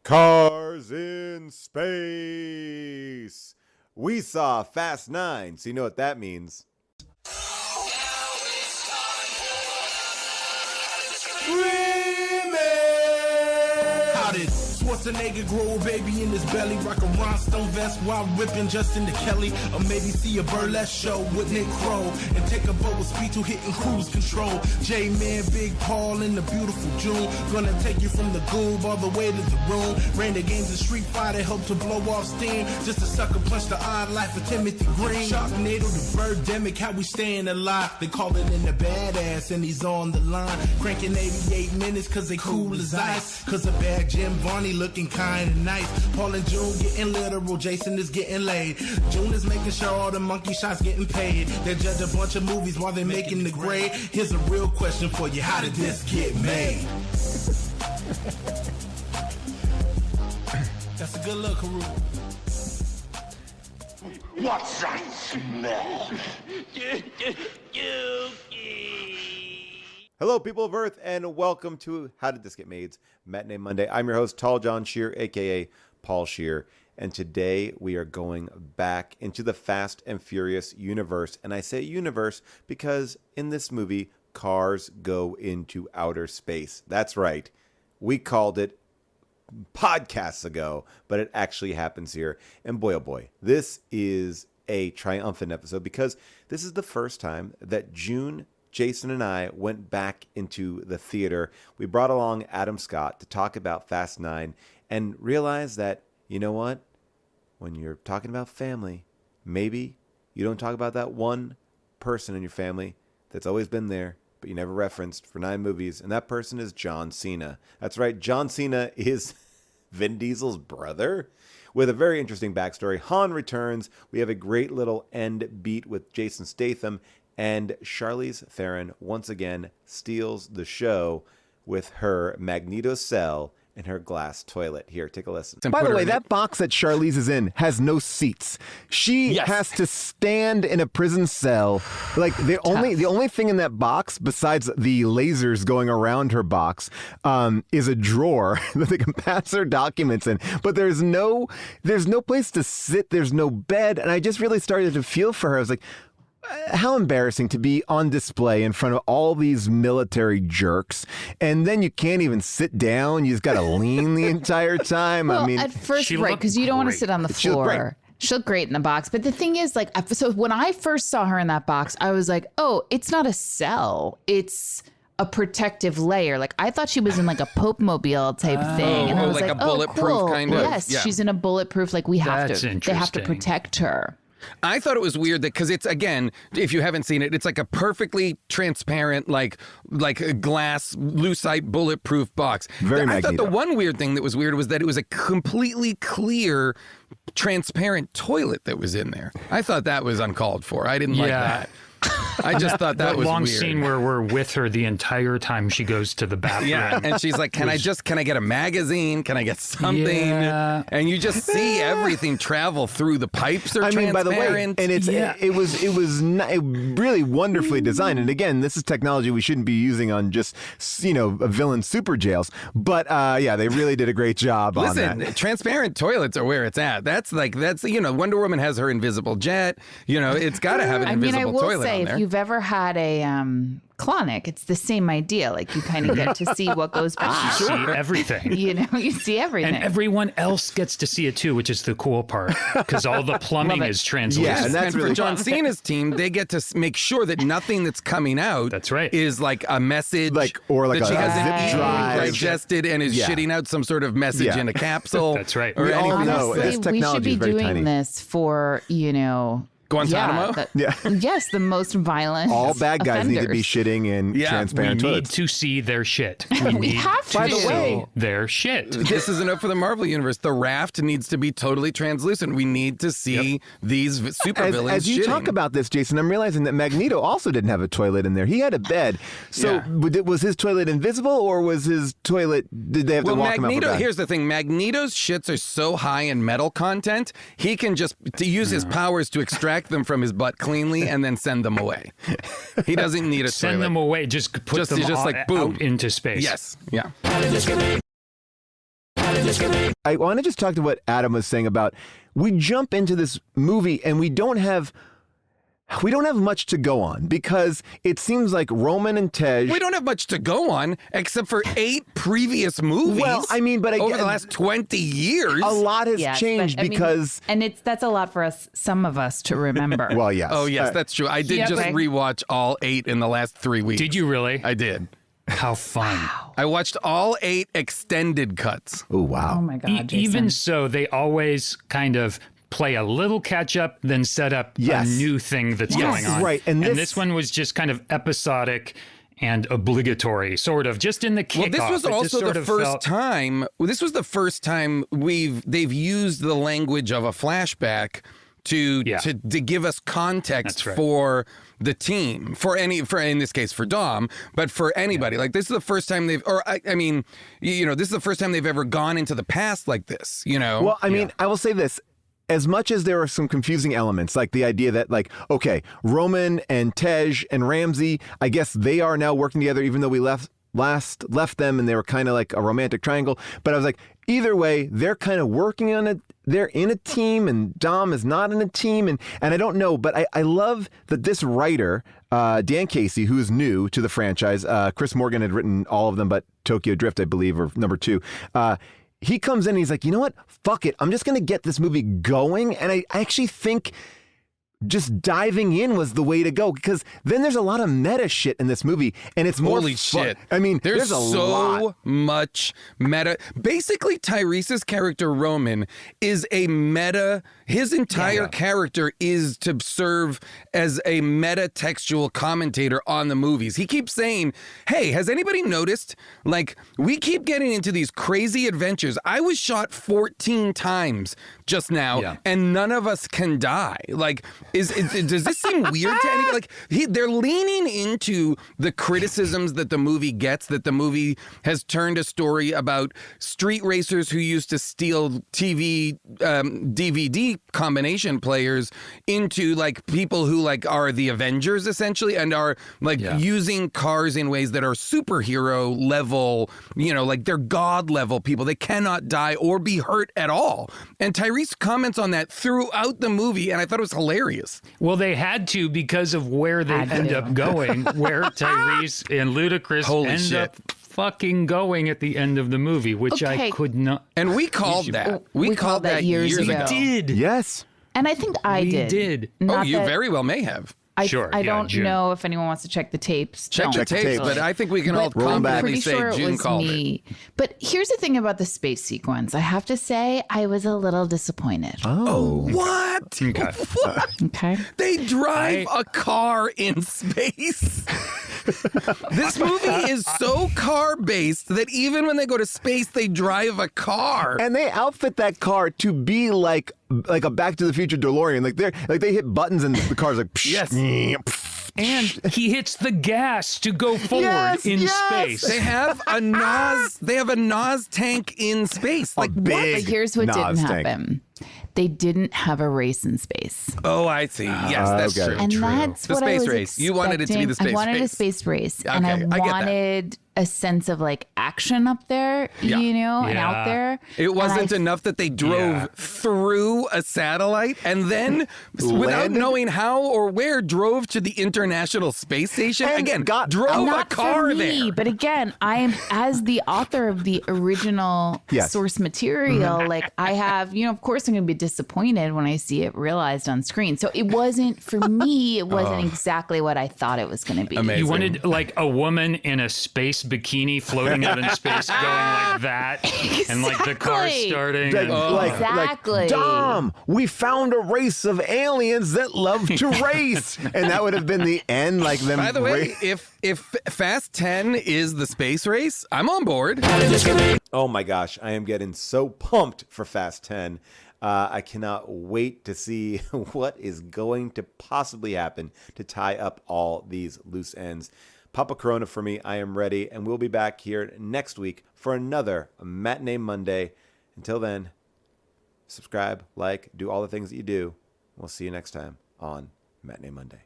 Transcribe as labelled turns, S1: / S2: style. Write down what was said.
S1: Cars in space. We saw Fast 9, so you know what that means.
S2: How did Schwarzenegger grow a baby in his belly? Rock a rhinestone vest while ripping Justin to Kelly. Or maybe see a burlesque show with Nick Crow and take a boat with speed to hitting cruise control. J-Man, Big Paul in the beautiful June. Gonna take you from the goob all the way to the room. Ran the games of Street Fighter, helped to blow off steam. Just a sucker punch the odd life of Timothy Green. Sharknado, the birdemic, how we staying alive. They call it in the badass and he's on the line. Cranking 88 minutes cause they cool as ice. Cause a bad Jim Varney looking kinda nice. Paul and June getting literal, Jason is getting laid. June is making sure all the monkey shots getting paid. They judge a bunch of movies while they're making the grade. Here's a real question for you, how did this get made? That's a good look, Haru.
S3: What's that smell?
S1: Hello, people of Earth, and welcome to How Did This Get Made's Matinee Monday. I'm your host, Tall John Scheer, a.k.a. Paul Scheer, and today we are going back into the Fast and Furious universe. And I say universe because in this movie, cars go into outer space. That's right. We called it podcasts ago, but it actually happens here. And boy, oh boy, this is a triumphant episode because this is the first time that June, Jason, and I went back into the theater. We brought along Adam Scott to talk about Fast 9 and realized that, you know what? When you're talking about family, maybe you don't talk about that one person in your family that's always been there, but you never referenced for 9 movies, and that person is John Cena. That's right, John Cena is Vin Diesel's brother, with a very interesting backstory. Han returns. We have a great little end beat with Jason Statham, and Charlize Theron once again steals the show with her Magneto cell and her glass toilet. Here, take a listen.
S4: By the way, that box that Charlize is in has no seats. She has to stand in a prison cell. Like the only thing in that box besides the lasers going around her box is a drawer that they can pass her documents in. But there's no place to sit. There's no bed, and I just really started to feel for her. I was like, how embarrassing to be on display in front of all these military jerks, and then you can't even sit down. You just got to lean the entire time.
S5: Well,
S4: I mean,
S5: at first, right, because you don't want to sit on the floor. She looked great in the box. But the thing is, like, so when I first saw her in that box, I was like, oh, it's not a cell. It's a protective layer. Like, I thought she was in like a Pope Mobile type thing. And I was
S6: like a bulletproof
S5: cool.
S6: kind of.
S5: Yes, yeah. She's in a bulletproof, like they have to protect her.
S6: I thought it was weird that because it's, again, if you haven't seen it, it's like a perfectly transparent, like a glass, lucite, bulletproof box.
S4: Very
S6: Magneto. I thought the one weird thing that was weird was that it was a completely clear, transparent toilet that was in there. I thought that was uncalled for. I didn't like that. I just thought that was
S7: long
S6: weird.
S7: Scene where we're with her the entire time she goes to the bathroom.
S6: Yeah, and she's like, can I get a magazine? Can I get something?
S7: Yeah.
S6: And you just see everything travel through the pipes. Are transparent.
S4: By the way, and it was really wonderfully designed. And again, this is technology we shouldn't be using on just, villain super jails. But they really did a great job on that.
S6: Listen, transparent toilets are where it's at. That's Wonder Woman has her invisible jet. It's got to have an invisible toilet.
S5: If you've ever had a Clonic, it's the same idea. Like, you kind of get to see what goes by.
S7: You see everything.
S5: You see everything.
S7: And everyone else gets to see it too, which is the cool part, because all the plumbing is translucent.
S6: Yeah, and that's really for John Cena's team. They get to make sure that nothing that's coming out is like a message,
S4: or like
S6: that
S4: a
S6: she hasn't
S4: zip drive,
S6: digested and is shitting out some sort of message in a capsule.
S7: That's right.
S6: Or anything.
S5: Honestly, we should be doing this for
S6: Guantanamo?
S5: Yes, the most violent.
S4: All bad guys
S5: offenders.
S4: need to be shitting in transparent
S7: we
S4: toilets.
S7: need to see their shit.
S5: We have to.
S4: By the way,
S7: their shit.
S6: This is enough for the Marvel Universe. The raft needs to be totally translucent. We need to see these supervillains
S4: As you
S6: shitting.
S4: talk about this, Jason, I'm realizing that Magneto also didn't have a toilet in there. He had a bed. So was his toilet invisible, or was his toilet, did they have to walk him up a bed?
S6: Here's the thing. Magneto's shits are so high in metal content, he can just use his powers to extract them from his butt cleanly and then send them away. He doesn't need a
S7: send
S6: toilet.
S7: them away. Just put them
S6: like boom
S7: out into space.
S6: Yes. Yeah.
S4: I want to just talk to what Adam was saying about we jump into this movie and we don't have much to go on because it seems like Roman and Tej.
S6: We don't have much to go on except for 8 previous movies.
S4: Well, I mean, but
S6: over the last 20 years,
S4: a lot has changed because,
S5: and that's a lot for us, some of us, to remember.
S4: Well, yes.
S6: Oh, yes, that's true. I did just rewatch all 8 in the last 3 weeks.
S7: Did you really?
S6: I did.
S7: How fun.
S5: Wow.
S6: I watched all 8 extended cuts.
S4: Oh, wow.
S5: Oh my God, Jason.
S7: Even so, they always kind of play a little catch up, then set up a new thing that's going on.
S4: Right. And
S7: this one was just kind of episodic and obligatory, sort of, just in the kickoff.
S6: Well, this was also the first time. This was the first time they've used the language of a flashback to give us context for the team, for in this case for Dom, but for anybody. Like, this is the first time this is the first time they've ever gone into the past like this.
S4: Well, I mean, I will say this. As much as there are some confusing elements, like the idea that, like, okay, Roman and Tej and Ramsey, I guess they are now working together, even though we left them and they were kind of like a romantic triangle. But I was like, either way, they're kind of working on it. They're in a team and Dom is not in a team. And I don't know, but I love that this writer, Dan Casey, who is new to the franchise, Chris Morgan had written all of them, but Tokyo Drift, I believe, or number 2, he comes in and he's like, you know what? Fuck it. I'm just going to get this movie going. And I actually think just diving in was the way to go, because then there's a lot of meta shit in this movie, and it's more
S6: Holy shit.
S4: I mean,
S6: there's
S4: a
S6: so
S4: lot.
S6: much meta. Basically, Tyrese's character Roman is a meta. His entire character is to serve as a meta-textual commentator on the movies. He keeps saying, hey, has anybody noticed? Like, we keep getting into these crazy adventures. I was shot 14 times just now, and none of us can die. Like, does this seem weird to anybody? Like, they're leaning into the criticisms that the movie gets, that the movie has turned a story about street racers who used to steal TV, DVD combination players into, like, people who, like, are the Avengers, essentially, and are, like, using cars in ways that are superhero level, like, they're God level people. They cannot die or be hurt at all. And Tyrese comments on that throughout the movie, and I thought it was hilarious.
S7: Well, they had to, because of where they end up going, where Tyrese and Ludacris up fucking going at the end of the movie, which I could not.
S6: And we called that. We called that years ago.
S7: We did.
S4: Yes.
S5: And I think
S7: we did.
S6: You very well may have.
S5: I don't know if anyone wants to check the tapes.
S6: Check the tapes, but I think we can all confidently say June called it.
S5: But here's the thing about the space sequence. I have to say, I was a little disappointed.
S4: Oh.
S6: What?
S7: Okay.
S6: What?
S5: Okay.
S6: They drive a car in space. This movie is so car-based that even when they go to space, they drive a car.
S4: And they outfit that car to be like a Back to the Future DeLorean. Like they hit buttons and the car's like,
S6: yes.
S7: And he hits the gas to go forward in space.
S6: They have a NOS. They have a NOS tank in space. Like,
S4: big
S5: But here's what
S4: NOS
S5: didn't
S4: tank.
S5: happen. They didn't have a race in space.
S6: Oh, I see. Yes, that's
S4: okay.
S6: true.
S5: And that's
S6: The
S5: what
S6: space
S5: I was
S6: race. You wanted it to be the space
S5: I wanted
S6: race.
S5: a space race.
S6: Okay,
S5: and I
S6: I get that.
S5: wanted a sense of, like, action up there, and out there.
S6: It wasn't enough that they drove through a satellite and then, without knowing how or where, drove to the International Space Station.
S4: And
S6: Again,
S4: drove
S6: a
S5: Not
S6: car
S5: for me,
S6: there.
S5: but again, I am, as the author of the original source material, like, I have, of course I'm going to be disappointed when I see it realized on screen. So it wasn't, for me, it wasn't exactly what I thought it was going to be.
S6: Amazing.
S7: You wanted, like, a woman in a space bikini floating out in space going like that. And, like, the car starting.
S5: Exactly.
S4: Dom, we found a race of aliens that love to race. And that would have been the end, like them.
S6: By the way, if Fast 10 is the space race, I'm on board.
S1: Oh my gosh, I am getting so pumped for Fast 10. I cannot wait to see what is going to possibly happen to tie up all these loose ends. Papa Corona for me, I am ready, and we'll be back here next week for another Matinee Monday. Until then, subscribe, like, do all the things that you do. We'll see you next time on Matinee Monday.